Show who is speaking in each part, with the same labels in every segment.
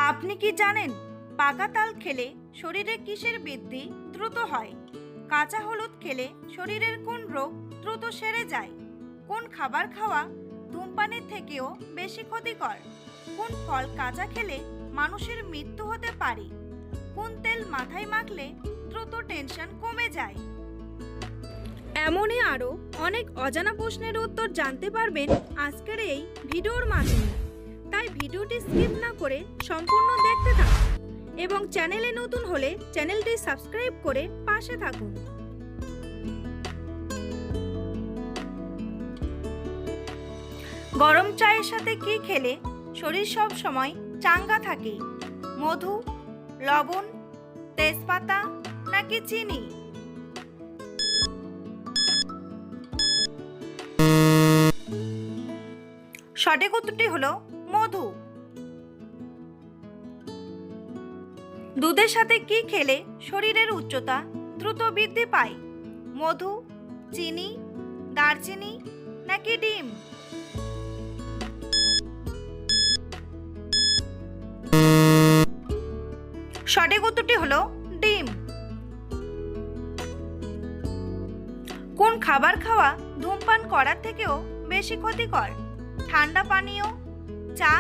Speaker 1: আপনি কি জানেন পাকা তাল খেলে শরীরে কিসের বৃদ্ধি দ্রুত হয়? কাঁচা হলুদ খেলে শরীরের কোন রোগ দ্রুত সেরে যায়? কোন খাবার খাওয়া ধূমপানের থেকেও বেশি ক্ষতিকর? কোন ফল কাঁচা খেলে মানুষের মৃত্যু হতে পারে? কোন তেল মাথায় মাখলে দ্রুত টেনশন কমে যায়? এমনই আরও অনেক অজানা প্রশ্নের উত্তর জানতে পারবেন আজকের এই ভিডিওর মাধ্যমে। তাই ভিডিওটি স্কিপ না করে সম্পূর্ণ দেখতে থাকুন এবং চ্যানেলে নতুন হলে চ্যানেলটি সাবস্ক্রাইব করে পাশে থাকুন। গরম চায়ের সাথে কি খেলে শরীর সব সময় চাঙ্গা থাকে? মধু, লবণ, তেজপাতা নাকি চিনি? সঠিক উত্তরটি হলো মধু। দুধের সাথে কি খেলে শরীরের উচ্চতা দ্রুত বৃদ্ধি পায়? মধু, চিনি, দারচিনি নাকি ডিম? সঠিক উত্তরটি হলো ডিম। কোন খাবার খাওয়া ধূমপান করার থেকেও বেশি ক্ষতিকর? ঠান্ডা পানীয়, চা,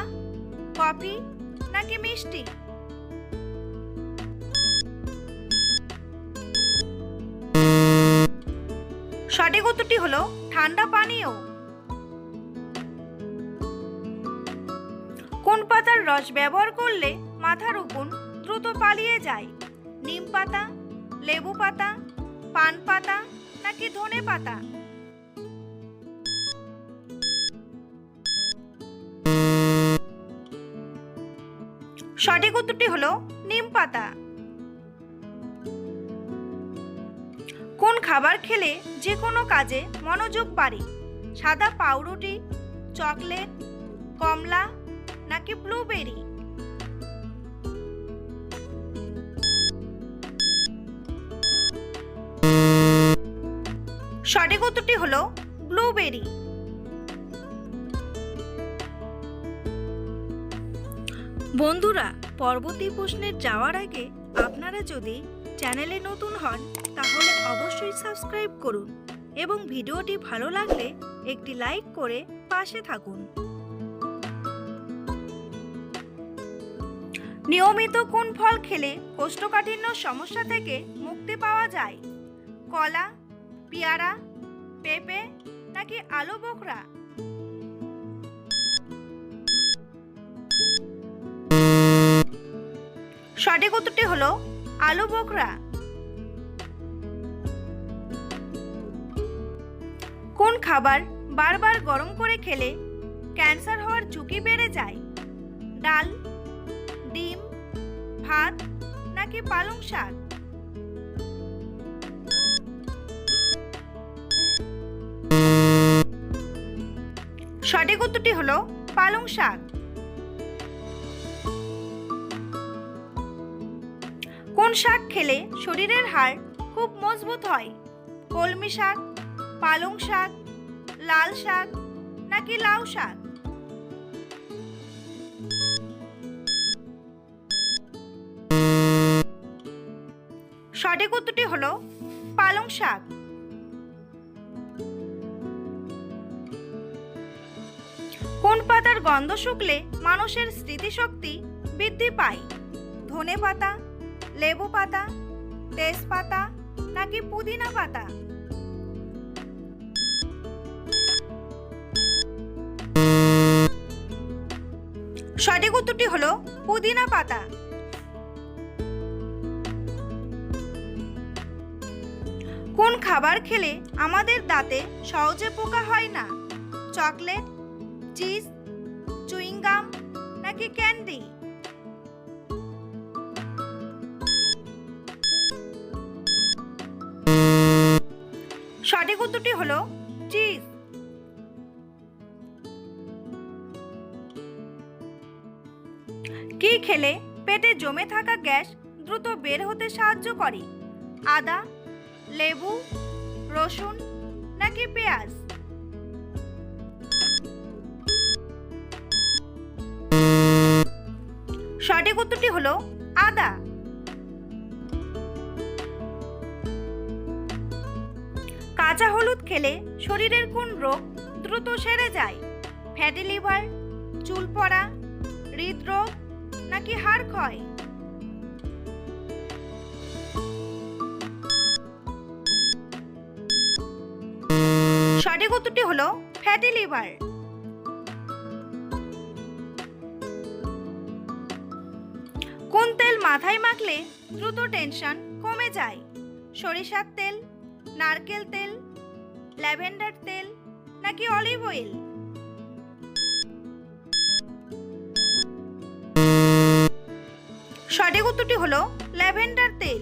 Speaker 1: কফি নাকি মিষ্টি? সঠিক উত্তরটি হলো ঠান্ডা পানীয়। কোন পাতার রস ব্যবহার করলে মাথার উকুন দ্রুত পালিয়ে যায়? নিম পাতা, লেবু পাতা, পান পাতা নাকি ধনে পাতা? সঠিক উত্তরটি হলো নিম পাতা। কোন খাবার খেলে যে কোনো কাজে মনোযোগ বাড়ে? সাদা পাউরুটি, চকলেট, কমলা নাকি ব্লুবেরি? সঠিক উত্তরটি হলো ব্লুবেরি। বন্ধুরা, পরবর্তী প্রশ্নে যাওয়ার আগে আপনারা যদি চ্যানেলে নতুন হন তাহলে অবশ্যই সাবস্ক্রাইব করুন এবং ভিডিওটি ভালো লাগলে একটি লাইক করে পাশে থাকুন। নিয়মিত কোন ফল খেলে কোষ্ঠকাঠিন্য সমস্যা থেকে মুক্তি পাওয়া যায়? কলা, পেয়ারা, পেঁপে নাকি আলু বোখরা? সঠিক উত্তরটি হলো আলু বোখরা। কোন খাবার বারবার গরম করে খেলে ক্যান্সার হওয়ার ঝুঁকি বেড়ে যায়? ডাল, ডিম, ভাত নাকি পালং শাক? সঠিক উত্তরটি হলো পালং শাক। কোন শাক খেলে শরীরের হাড় খুব মজবুত হয়? কলমি শাক, পালং শাক, লাল শাক নাকি লাউ শাক? সঠিক উত্তরটি হলো পালং শাক। কোন পাতার গন্ধ শুকলে মানুষের স্মৃতিশক্তি বৃদ্ধি পায়? ধনে পাতা, লেবু পাতা, তেজপাতা নাকি পুদিনা পাতা? সঠিক উত্তরটি হলো পুদিনা পাতা। কোন খাবার খেলে আমাদের দাঁতে সহজে পোকা হয় না? চকলেট, চিজ, চুইং গাম নাকি ক্যান্ডি? সঠিক উত্তরটি হলো চিজ। কি খেলে পেটে জমে থাকা গ্যাস দ্রুত বের হতে সাহায্য করে? আদা, লেবু, রসুন নাকি পেঁয়াজ? সঠিক সঠিক উত্তরটি হলো আদা। কাঁচা হলুদ খেলে শরীরের কোন রোগ দ্রুত সেরে যায়? ফ্যাটি লিভার, চুল পড়া, হৃদরোগ নাকি হাড় ক্ষয়? সঠিক উত্তরটি হলো ফ্যাটি লিভার। কোন তেল মাথায় মাখলে দ্রুত টেনশন কমে যায়? সরিষার তেল, নারকেল তেল, ল্যাভেন্ডার তেল নাকি অলিভ অয়েল? সঠিক উত্তরটি হলো ল্যাভেন্ডার তেল।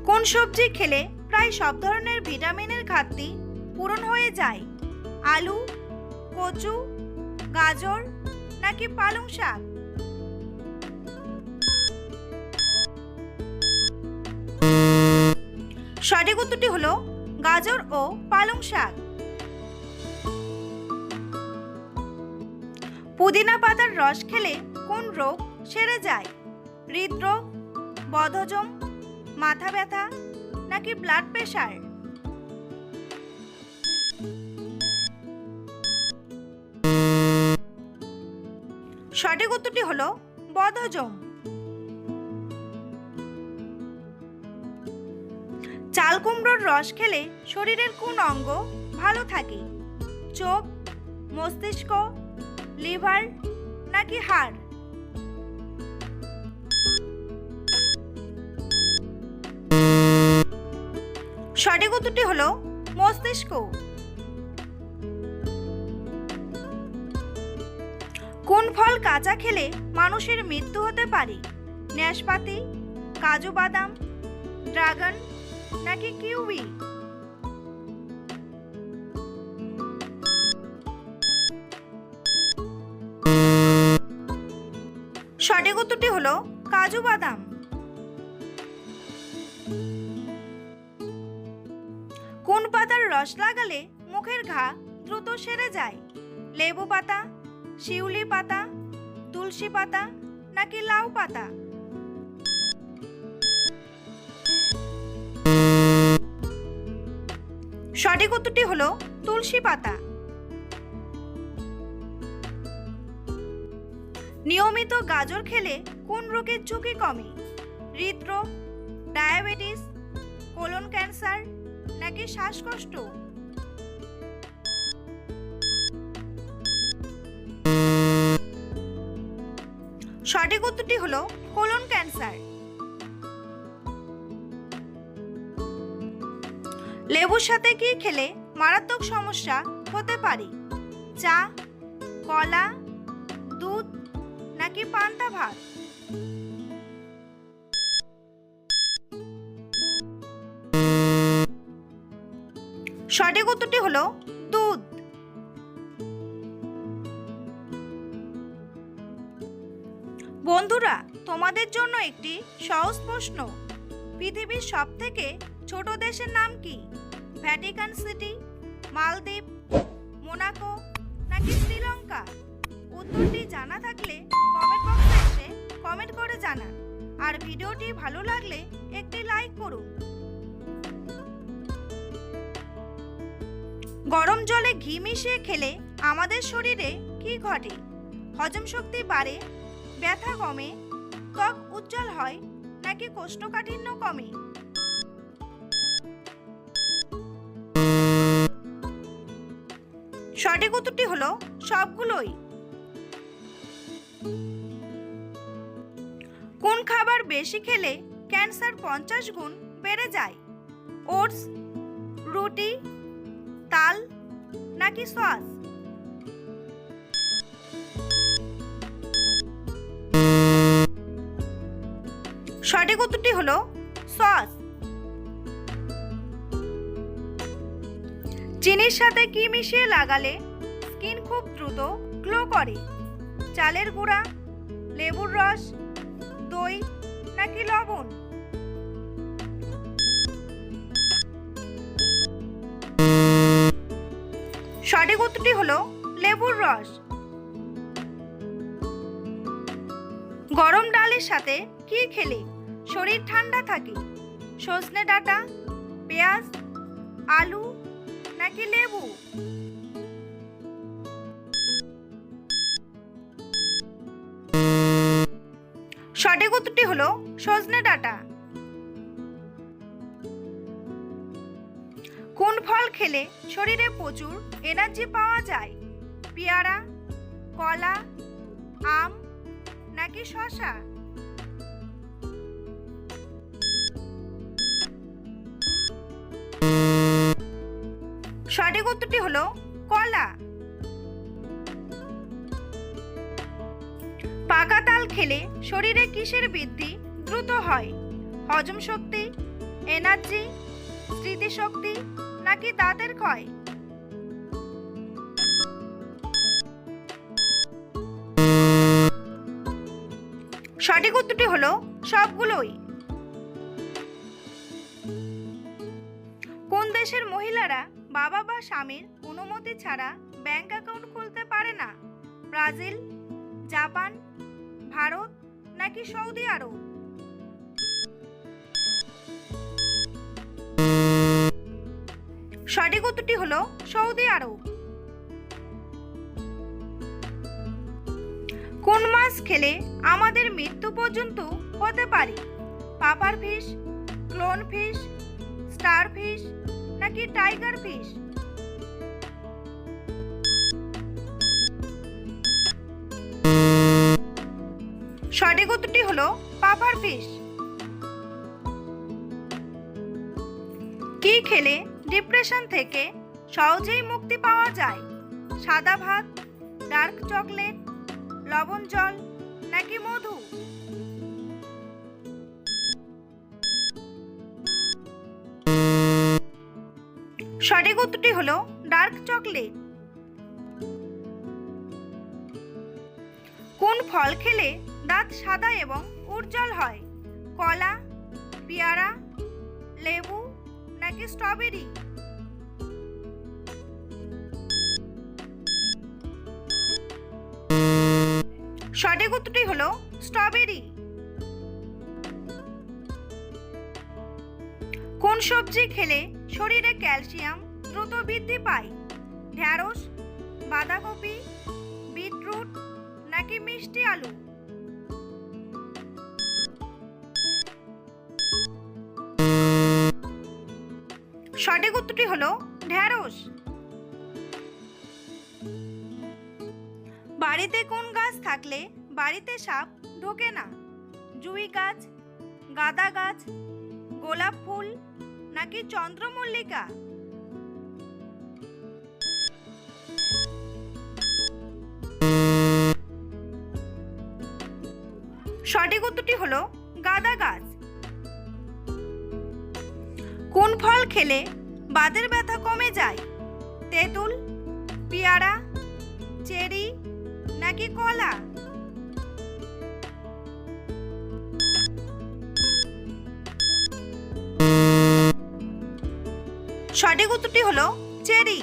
Speaker 1: কোন সবজি খেলে প্রায় সব ধরনের ভিটামিনের ঘাটতি পূরণ হয়ে যায়? আলু, কচু, গাজর নাকি পালং শাক? সঠিক উত্তরটি হলো গাজর ও পালং শাক। পুদিনা পাতার রস খেলে কোন রোগ সেরে যায়? হৃদরোগ, বদহজম, মাথা ব্যথা নাকি ব্লাড প্রেশার? সঠিক উত্তরটি হলো বদহজম। চাল কুমড়োর রস খেলে শরীরের কোন অঙ্গ ভালো থাকে? চোখ, মস্তিষ্ক, লিভার নাকি হাড়? সঠিক উত্তরটি হলো মস্তিষ্ক। কোন ফল কাঁচা খেলে মানুষের মৃত্যু হতে পারে? নাশপাতি, কাজু বাদাম, ড্রাগন নাকি কিউই? সঠিক উত্তরটি হলো কাজু বাদাম। কোন পাতার রস লাগালে মুখের ঘা দ্রুত সেরে যায়? লেবু পাতা, শিউলি পাতা, তুলসী পাতা নাকি লাউ পাতা? সঠিক উত্তরটি হলো তুলসী পাতা। নিয়মিত গাজর খেলে কোন রোগের ঝুঁকি কমে? হৃদরোগ, ডায়াবেটিস, কোলন ক্যান্সার নাকি শ্বাসকষ্ট? সঠিক উত্তরটি হলো কোলন ক্যান্সার। লেবুর সাথে কি খেলে মারাত্মক সমস্যা হতে পারে? চা, কলা, দুধ নাকি পান্তা ভাত? সঠিক উত্তরটি হলো দুধ। বন্ধুরা, তোমাদের জন্য একটি সহজ প্রশ্ন। পৃথিবীর সবথেকে ছোট দেশের নাম কি? ভ্যাটিকান সিটি, মালদ্বীপ, মোনাকো নাকি শ্রীলঙ্কা? উত্তরটি জানা থাকলে কমেন্ট বক্সে এসে কমেন্ট করে জানান। আর ভিডিওটি ভালো লাগলে একটি লাইক করুন। গরম জলে ঘি মিশিয়ে খেলে আমাদের শরীরে কি ঘটে? হজম শক্তি বাড়ে, ব্যথা কমে, ত্বক উজ্জ্বল হয় নাকি কোষ্ঠকাঠিন্য কমে? সঠিক উত্তরটি হলো সবগুলোই। কোন খাবার বেশি খেলে ক্যান্সার 50 গুণ বেড়ে যায়? ওটস, রুটি, তাল নাকি সস? সঠিক উত্তরটি হলো সস। চিনির সাথে কি মিশিয়ে লাগালে স্কিন খুব দ্রুত গ্লো করে? চালের গুঁড়া, লেবুর রস, দই নাকি লবণ? সঠিক উত্তরটি হলো লেবুর রস। গরম ডালের সাথে কি খেলে শরীর ঠান্ডা থাকে? সজনে ডাঁটা, পেঁয়াজ, আলু নাকি লেবু? সঠিক উত্তরটি হলো সজনে ডাঁটা। কোন ফল খেলে শরীরে প্রচুর এনার্জি পাওয়া যায়? পেয়ারা, কলা, আম নাকি শসা? সঠিক উত্তরটি হলো কলা। পাকা তাল খেলে শরীরে কিসের বৃদ্ধি দ্রুত হয়? হজম শক্তি, এনার্জি, স্মৃতিশক্তি নাকি দাঁতের ক্ষয়? সঠিক উত্তরটি হলো সবগুলোই। কোন দেশের মহিলারা বাবা বা স্বামীর অনুমতি ছাড়া ব্যাংক অ্যাকাউন্ট খুলতে পারে না? ব্রাজিল, জাপান, ভারত নাকি সৌদি আরব? সঠিক উত্তরটি হলো সৌদি আরব। কোন মাছ খেলে আমাদের মৃত্যু পর্যন্ত হতে পারে? পাপার fish, clone fish, star fish নাকি টাইগার ফিশ? সঠিক উত্তরটি হলো পাপার ফিশ। কি খেলে ডিপ্রেশন থেকে সহজেই মুক্তি পাওয়া যায়? সাদা ভাত, ডার্ক চকলেট, লবণ জল নাকি মধু? সঠিক উত্তরটি হলো ডার্ক চকলেট। কোন ফল খেলে দাঁত সাদা এবং উজ্জ্বল হয়? কলা, পেয়ারা, লেবু নাকি স্ট্রবেরি? সঠিক উত্তরটি হলো স্ট্রবেরি। কোন সবজি খেলে শরীরে ক্যালসিয়াম দ্রুত বৃদ্ধি পায়? ঢ্যাঁড়স, বাঁধাকপি, বিটরুট নাকি মিষ্টি আলু? সঠিক উত্তরটি হলো ঢ্যাঁড়স। বাড়িতে কোন গাছ থাকলে বাড়িতে সাপ ঢোকে না? জুঁই গাছ, গাঁদা গাছ, গোলাপ ফুল নাকি চন্দ্রমল্লিকা? সঠিক উত্তরটি হলো গাঁদা গাছ। কোন ফল খেলে বাতের ব্যথা কমে যায়? তেঁতুল, পেয়ারা, চেরি নাকি কলা? সঠিক উত্তরটি হলো চেরি।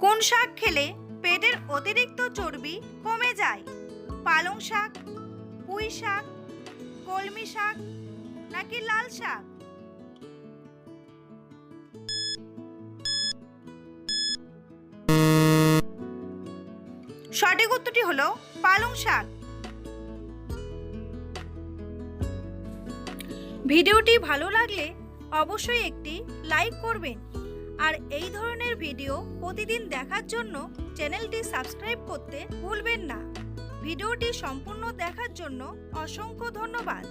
Speaker 1: কোন শাক খেলে পেটের অতিরিক্ত চর্বি কমে যায়? পালং শাক, পুঁই শাক, কলমি শাক নাকি লাল শাক? সঠিক উত্তরটি হলো পালং শাক। ভিডিওটি ভালো লাগলে অবশ্যই একটি লাইক করবেন আর এই ধরনের ভিডিও প্রতিদিন দেখার জন্য চ্যানেলটি সাবস্ক্রাইব করতে ভুলবেন না। ভিডিওটি সম্পূর্ণ দেখার জন্য অসংখ্য ধন্যবাদ।